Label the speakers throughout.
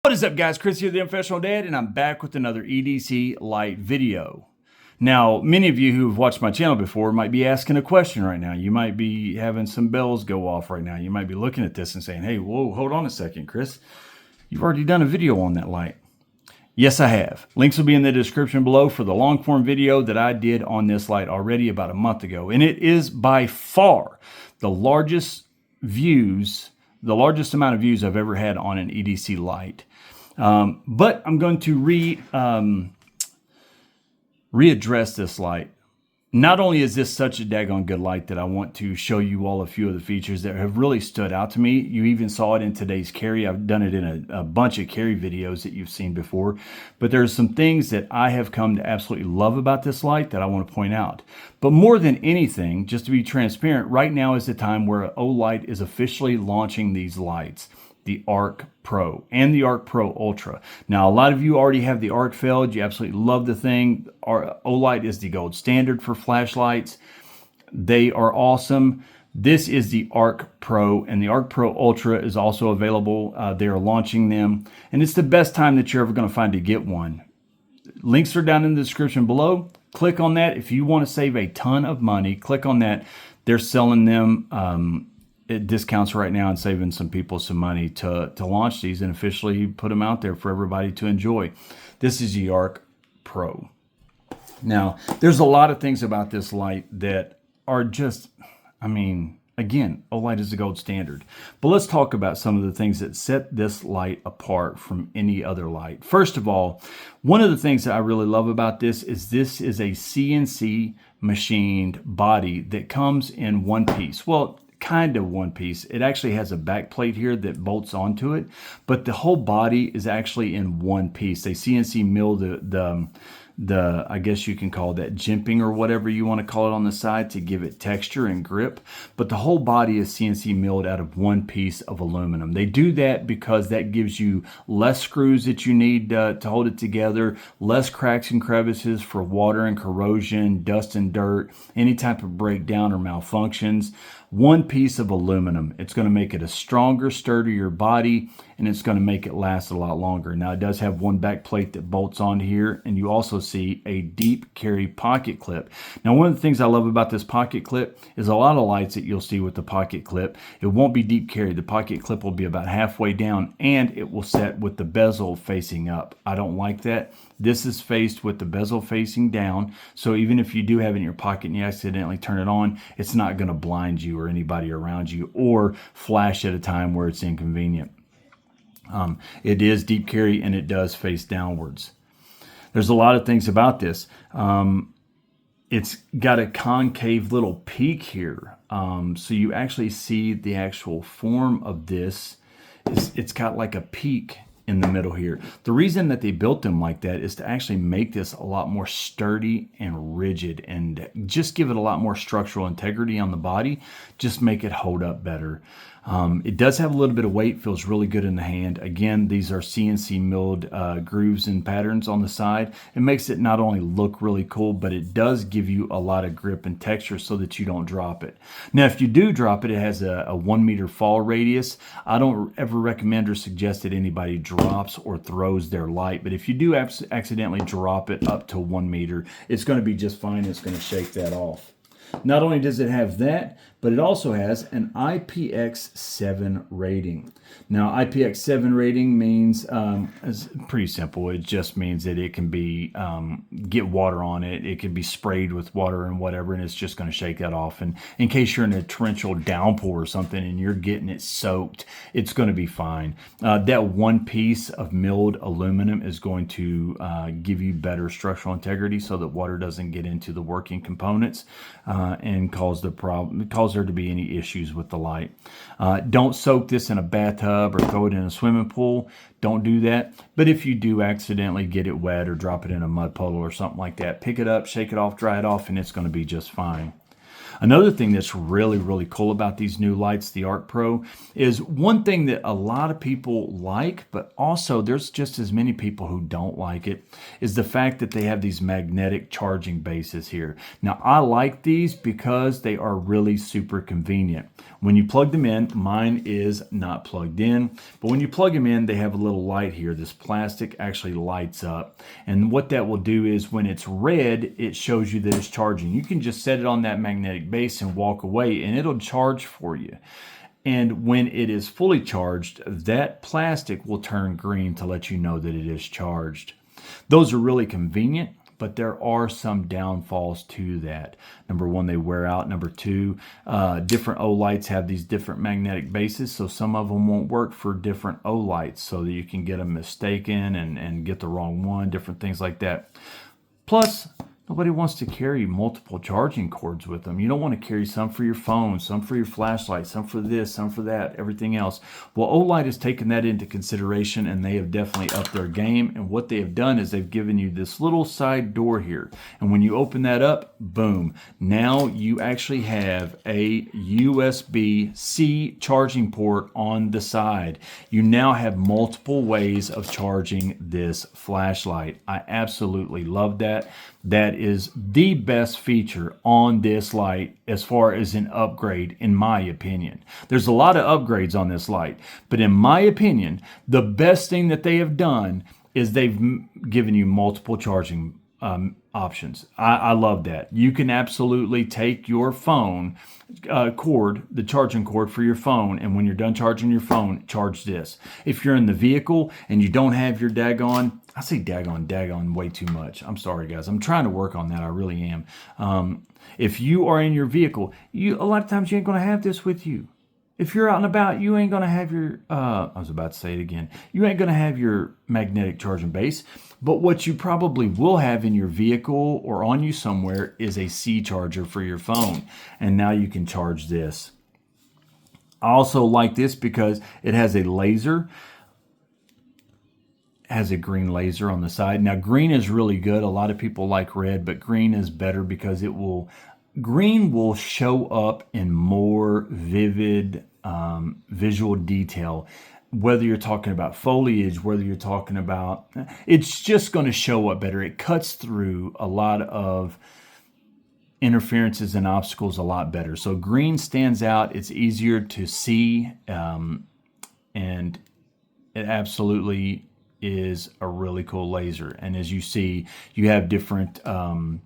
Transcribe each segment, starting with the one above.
Speaker 1: What is up, guys? Chris here, the Unprofessional Dad, and I'm back with another EDC Light video. Now, many of you who have watched my channel before might be asking a question right now. You might be having some bells go off right now. You might be looking at this and saying, hey, whoa, hold on a second, Chris. You've already done a video on that light. Yes, I have. Links will be in the description below for the long form video that I did on this light already about a month ago. And it is by far the largest amount of views I've ever had on an EDC light. But I'm going to readdress this light. Not only is this such a daggone good light that I want to show you all a few of the features that have really stood out to me. You even saw it in today's carry. I've done it in a bunch of carry videos that you've seen before. But there's some things that I have come to absolutely love about this light that I want to point out. But more than anything, just to be transparent, right now is the time where Olight is officially launching these lights. The Ark Pro and the Ark Pro Ultra. Now, a lot of you already have the Arkfeld. You absolutely love the thing. Olight is the gold standard for flashlights. They are awesome. This is the Ark Pro, and the Ark Pro Ultra is also available. They are launching them, and it's the best time that you're ever going to find to get one. Links are down in the description below. Click on that. If you want to save a ton of money, click on that. They're selling them at discounts right now and saving some people some money to launch these and officially put them out there for everybody to enjoy. This is the Ark Pro. Now, there's a lot of things about this light that are just, again, Olight is the gold standard. But let's talk about some of the things that set this light apart from any other light. First of all, one of the things that I really love about this is a CNC machined body that comes in one piece. Well, kind of one piece. It actually has a back plate here that bolts onto it, but the whole body is actually in one piece. They CNC mill the I guess you can call that jimping or whatever you want to call it on the side to give it texture and grip. But the whole body is CNC milled out of one piece of aluminum. They do that because that gives you less screws that you need to hold it together, less cracks and crevices for water and corrosion, dust and dirt, any type of breakdown or malfunctions. One piece of aluminum. It's going to make it a stronger, sturdier body, and it's going to make it last a lot longer. Now, it does have one back plate that bolts on here, and you also see a deep carry pocket clip. Now, one of the things I love about this pocket clip is a lot of lights that you'll see with the pocket clip, it won't be deep carry. The pocket clip will be about halfway down, and it will set with the bezel facing up. I don't like that. This is faced with the bezel facing down, so even if you do have it in your pocket and you accidentally turn it on, it's not going to blind you or anybody around you or flash at a time where it's inconvenient. It is deep carry and it does face downwards. There's a lot of things about this. It's got a concave little peak here, so you actually see the actual form of this. It's got like a peak in the middle here. The reason that they built them like that is to actually make this a lot more sturdy and rigid and just give it a lot more structural integrity on the body, just make it hold up better. It does have a little bit of weight, feels really good in the hand. Again, these are CNC milled grooves and patterns on the side. It makes it not only look really cool, but it does give you a lot of grip and texture so that you don't drop it. Now, if you do drop it, it has a 1 meter fall radius. I don't ever recommend or suggest that anybody drops or throws their light, but if you do accidentally drop it up to 1 meter, it's going to be just fine. It's going to shake that off. Not only does it have that, but it also has an IPX7 rating. Now, IPX7 rating means, it's pretty simple. It just means that it can be, get water on it. It can be sprayed with water and whatever, and it's just going to shake that off. And in case you're in a torrential downpour or something and you're getting it soaked, it's going to be fine. That one piece of milled aluminum is going to give you better structural integrity so that water doesn't get into the working components and cause there to be any issues with the light. Don't soak this in a bathtub or throw it in a swimming pool. Don't do that. But if you do accidentally get it wet or drop it in a mud puddle or something like that, pick it up, shake it off, dry it off, and it's going to be just fine. Another thing that's really, really cool about these new lights, the Ark Pro, is one thing that a lot of people like, but also there's just as many people who don't like it, is the fact that they have these magnetic charging bases here. Now, I like these because they are really super convenient. When you plug them in, mine is not plugged in, but when you plug them in, they have a little light here. This plastic actually lights up. And what that will do is when it's red, it shows you that it's charging. You can just set it on that magnetic base and walk away and it'll charge for you. And when it is fully charged, that plastic will turn green to let you know that it is charged. Those are really convenient, but there are some downfalls to that. Number one, they wear out. Number two, different Olights have these different magnetic bases, so some of them won't work for different Olights, so that you can get them mistaken and get the wrong one, different things like that. Plus, nobody wants to carry multiple charging cords with them. You don't want to carry some for your phone, some for your flashlight, some for this, some for that, everything else. Well, Olight has taken that into consideration and they have definitely upped their game. And what they have done is they've given you this little side door here. And when you open that up, boom, now you actually have a USB-C charging port on the side. You now have multiple ways of charging this flashlight. I absolutely love that. That is the best feature on this light as far as an upgrade, in my opinion. There's a lot of upgrades on this light, but in my opinion, the best thing that they have done is they've given you multiple charging options. I love that. You can absolutely take your phone cord, the charging cord for your phone, and when you're done charging your phone, charge this. If you're in the vehicle and you don't have your daggone, I say daggone way too much. I'm sorry, guys. I'm trying to work on that. I really am. If you are in your vehicle, a lot of times you ain't going to have this with you. If you're out and about, you ain't going to have your, I was about to say it again, you ain't going to have your magnetic charging base. But what you probably will have in your vehicle or on you somewhere is a C charger for your phone. And now you can charge this. I also like this because it has a laser. It has a green laser on the side. Now green is really good. A lot of people like red, but green is better because green will show up in more vivid visual detail. Whether you're talking about foliage, whether you're talking about, it's just going to show up better. It cuts through a lot of interferences and obstacles a lot better. So green stands out. It's easier to see, and it absolutely is a really cool laser. And as you see, you have different lumens.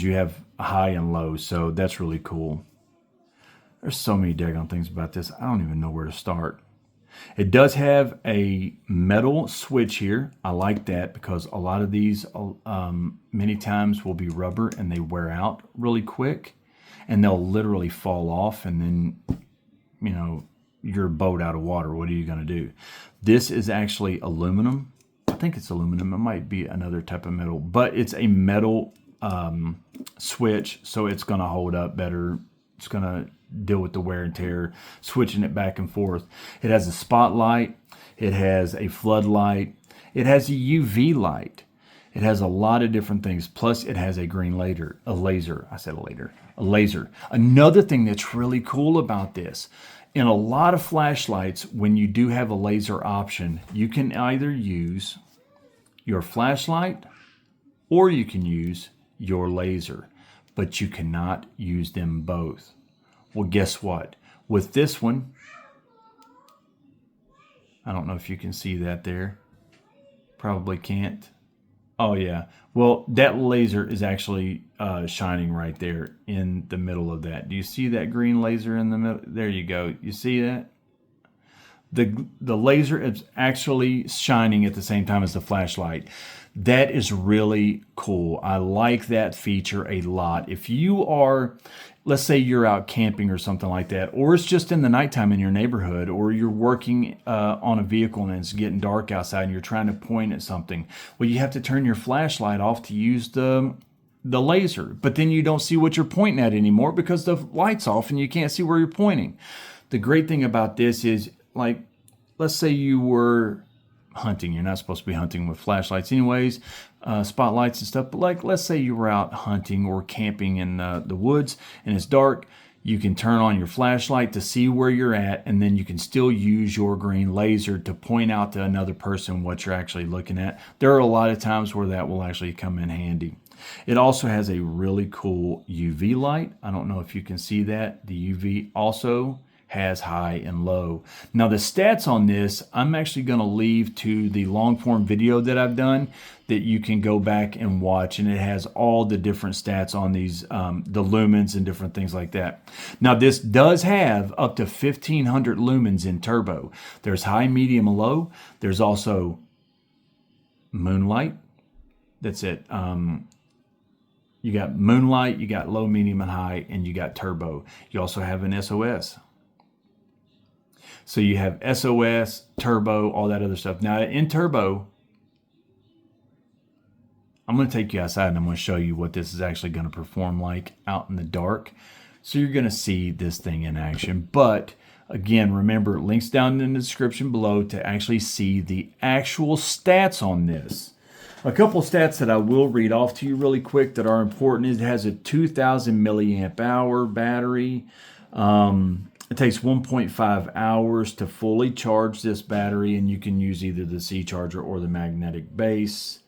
Speaker 1: You have high and low, so that's really cool. There's so many daggone things about this. I don't even know where to start. It does have a metal switch here. I like that because a lot of these many times will be rubber and they wear out really quick and they'll literally fall off and then, you know, your boat out of water. What are you going to do? This is actually aluminum. I think it's aluminum. It might be another type of metal, but it's a metal switch, so it's going to hold up better. It's going to deal with the wear and tear, switching it back and forth. It has a spotlight. It has a floodlight. It has a UV light. It has a lot of different things. Plus, it has a green laser. A laser. Another thing that's really cool about this, in a lot of flashlights, when you do have a laser option, you can either use your flashlight or you can use your laser, but you cannot use them both. Well, guess what? With this one, I don't know if you can see that there. Probably can't. Oh, yeah. Well, that laser is actually shining right there in the middle of that. Do you see that green laser in the middle? There you go. You see that? The laser is actually shining at the same time as the flashlight. That is really cool. I like that feature a lot. If you are, let's say you're out camping or something like that, or it's just in the nighttime in your neighborhood, or you're working on a vehicle and it's getting dark outside and you're trying to point at something, well, you have to turn your flashlight off to use the laser, but then you don't see what you're pointing at anymore because the light's off and you can't see where you're pointing. The great thing about this is, like, let's say you were hunting. You're not supposed to be hunting with flashlights anyways, spotlights and stuff, but like, let's say you were out hunting or camping in the woods and it's dark. You can turn on your flashlight to see where you're at, and then you can still use your green laser to point out to another person what you're actually looking at. There are a lot of times where that will actually come in handy. It also has a really cool UV light. I don't know if you can see that. The UV also has high and low. Now the stats on this, I'm actually going to leave to the long form video that I've done that you can go back and watch, and it has all the different stats on these, the lumens and different things like that. Now this does have up to 1500 lumens in turbo. There's high, medium, and low. There's also moonlight. That's it. You got moonlight, you got low, medium, and high, and you got turbo. You also have an SOS. So you have SOS, turbo, all that other stuff. Now in turbo, I'm going to take you outside and I'm going to show you what this is actually going to perform like out in the dark. So you're going to see this thing in action. But again, remember, links down in the description below to actually see the actual stats on this. A couple stats that I will read off to you really quick that are important is it has a 2000 milliamp hour battery. It takes 1.5 hours to fully charge this battery, and you can use either the C charger or the magnetic base.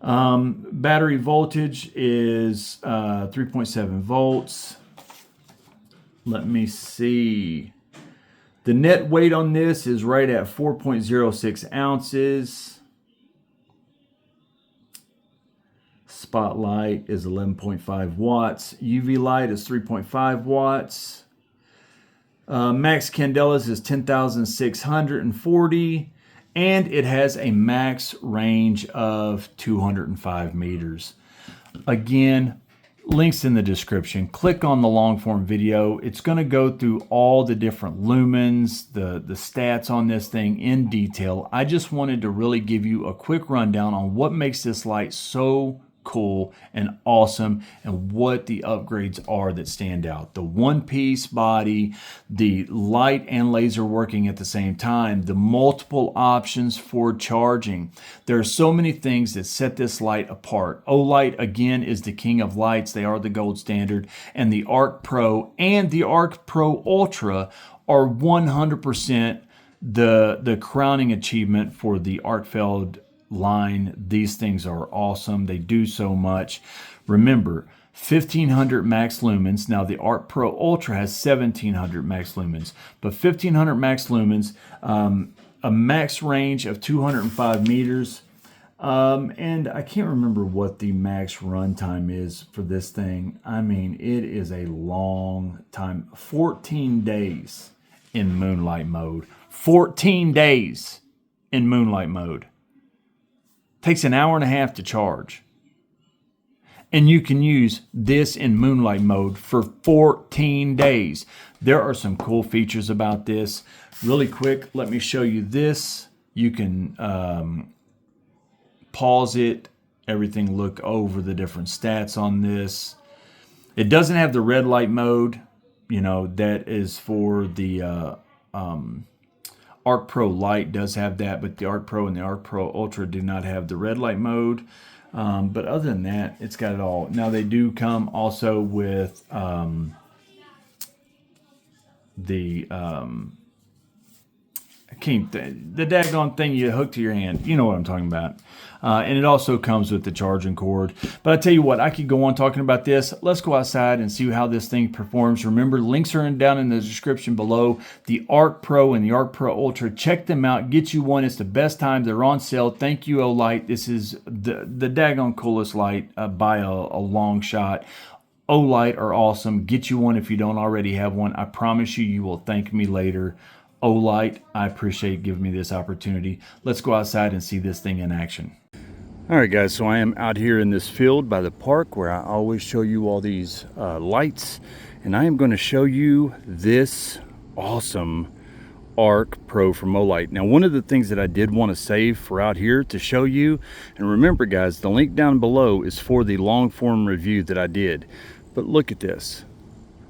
Speaker 1: Battery voltage is 3.7 volts. Let me see. The net weight on this is right at 4.06 ounces. Spotlight is 11.5 watts. UV light is 3.5 watts. Max candelas is 10,640, and it has a max range of 205 meters. Again, links in the description. Click on the long form video. It's going to go through all the different lumens, the stats on this thing in detail. I just wanted to really give you a quick rundown on what makes this light so cool and awesome, and what the upgrades are that stand out. The one-piece body, the light and laser working at the same time, the multiple options for charging. There are so many things that set this light apart. Olight, again, is the king of lights. They are the gold standard, and the Ark Pro and the Ark Pro Ultra are 100% the crowning achievement for the Arkfeld line. These things are awesome. They do so much. Remember, 1500 max lumens. Now the Ark Pro Ultra has 1700 max lumens, but 1500 max lumens, a max range of 205 meters. And I can't remember what the max runtime is for this thing. I mean, it is a long time. 14 days in moonlight mode. 14 days in moonlight mode. Takes an hour and a half to charge. And you can use this in moonlight mode for 14 days. There are some cool features about this. Really quick, let me show you this. You can pause it, everything, look over the different stats on this. It doesn't have the red light mode. You know, that is for the Ark Pro Lite does have that, but the Ark Pro and the Ark Pro Ultra do not have the red light mode. But other than that, it's got it all. Now they do come also with the daggone thing you hook to your hand. You know what I'm talking about. And it also comes with the charging cord. But I tell you what, I could go on talking about this. Let's go outside and see how this thing performs. Remember, links are down in the description below. The Ark Pro and the Ark Pro Ultra. Check them out. Get you one. It's the best time. They're on sale. Thank you, Olight. This is the daggone coolest light by a long shot. Olight are awesome. Get you one if you don't already have one. I promise you, you will thank me later. Olight, I appreciate giving me this opportunity. Let's go outside and see this thing in action. All right, guys, so I am out here in this field by the park where I always show you all these lights, and I am going to show you this awesome Ark Pro from Olight. Now, one of the things that I did want to save for out here to show you, and remember, guys, the link down below is for the long form review that I did. But look at this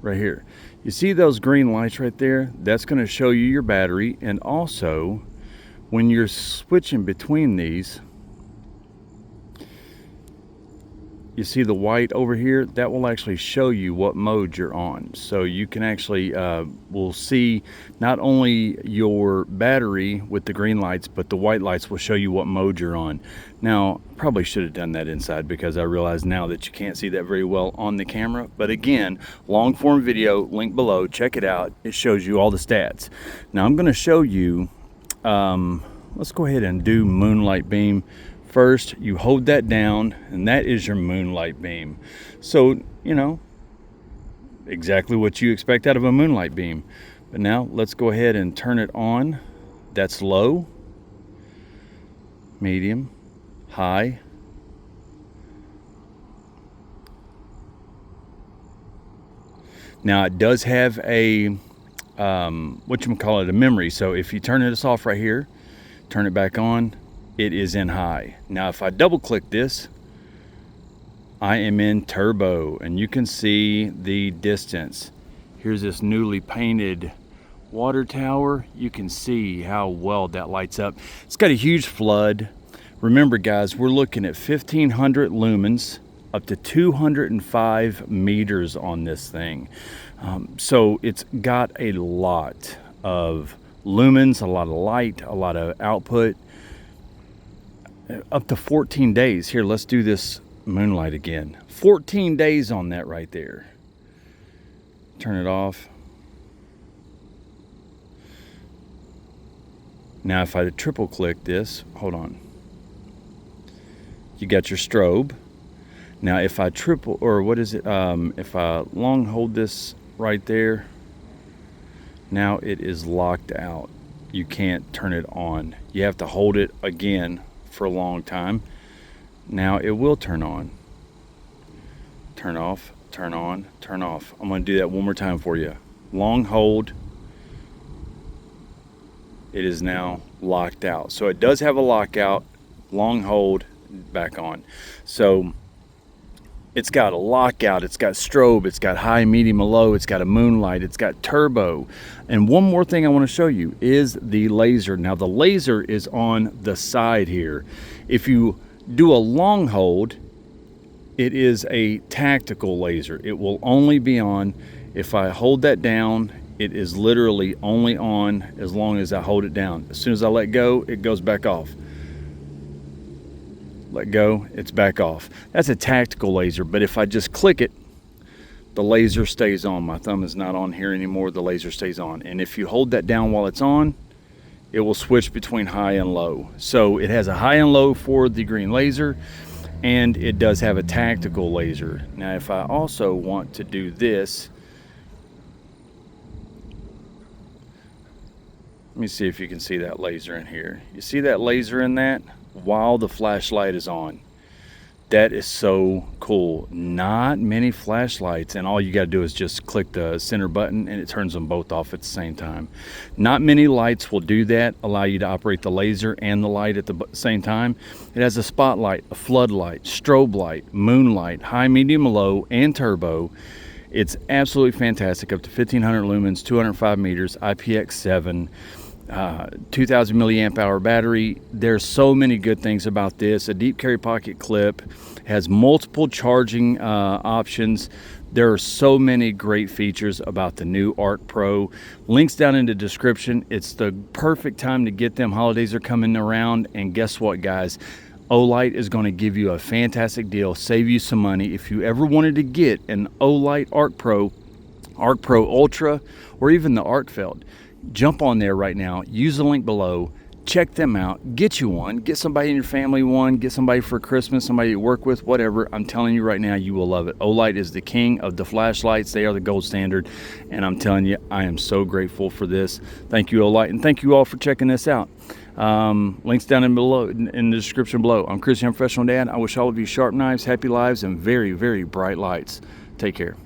Speaker 1: right here. You see those green lights right there? That's going to show you your battery, and also when you're switching between these, you see the white over here, that will actually show you what mode you're on. So you can actually, will see not only your battery with the green lights, but the white lights will show you what mode you're on. Now, probably should have done that inside, because I realize now that you can't see that very well on the camera. But again, long form video, link below, check it out. It shows you all the stats. Now I'm gonna show you, let's go ahead and do moonlight beam. First, you hold that down, and that is your moonlight beam. So, you know, exactly what you expect out of a moonlight beam. But now, let's go ahead and turn it on. That's low, medium, high. Now, it does have a, whatchamacallit, a memory. So if you turn this off right here, turn it back on, it is in high. Now if I double click this, I am in turbo, and you can see the distance. Here's this newly painted water tower. You can see how well that lights up. It's got a huge flood. Remember guys, we're looking at 1500 lumens up to 205 meters on this thing. So it's got a lot of lumens, a lot of light, a lot of output. Up to 14 days. Here, let's do this moonlight again. 14 days on that right there. Turn it off. Now if I triple click this, hold on. You got your strobe. Now if I triple, or what is it? If I long hold this right there, now it is locked out. You can't turn it on. You have to hold it again for a long time. Now it will turn on. Turn off, turn on, turn off. I'm going to do that one more time for you. Long hold. It is now locked out. So it does have a lockout. Long hold, back on. So it's got a lockout, it's got strobe, it's got high, medium, and low, it's got a moonlight, it's got turbo. And one more thing I want to show you is the laser. Now the laser is on the side here. If you do a long hold, it is a tactical laser. It will only be on if I hold that down. It is literally only on as long as I hold it down. As soon as I let go, it goes back off. Let go, it's back off. That's a tactical laser, but if I just click it, the laser stays on. My thumb is not on here anymore, the laser stays on. And if you hold that down while it's on, it will switch between high and low. So it has a high and low for the green laser, and it does have a tactical laser. Now if I also want to do this, let me see if you can see that laser in here. You see that laser in that? While the flashlight is on. That is so cool. Not many flashlights, and all you got to do is just click the center button and it turns them both off at the same time. Not many lights will do that, allow you to operate the laser and the light at the same time. It has a spotlight, a floodlight, strobe light, moonlight, high, medium, low, and turbo. It's absolutely fantastic. Up to 1500 lumens, 205 meters, IPX7. 2000 milliamp hour battery. There's so many good things about this. A deep carry pocket clip, has multiple charging options. There are so many great features about the new Ark Pro. Links down in the description. It's the perfect time to get them. Holidays are coming around, and guess what guys, Olight is going to give you a fantastic deal, save you some money. If you ever wanted to get an Olight ArkPro, Ark Pro Ultra, or even the Arkfeld, jump on there right now, use the link below, check them out, get you one, get somebody in your family one, get somebody for Christmas, somebody you work with, whatever. I'm telling you right now, you will love it. Olight is the king of the flashlights. They are the gold standard, and I'm telling you, I am so grateful for this. Thank you, Olight, and thank you all for checking this out. Links down in the description below. I'm Chris, I'm Professional Dad. I wish all of you sharp knives, happy lives, and very, very bright lights. Take care.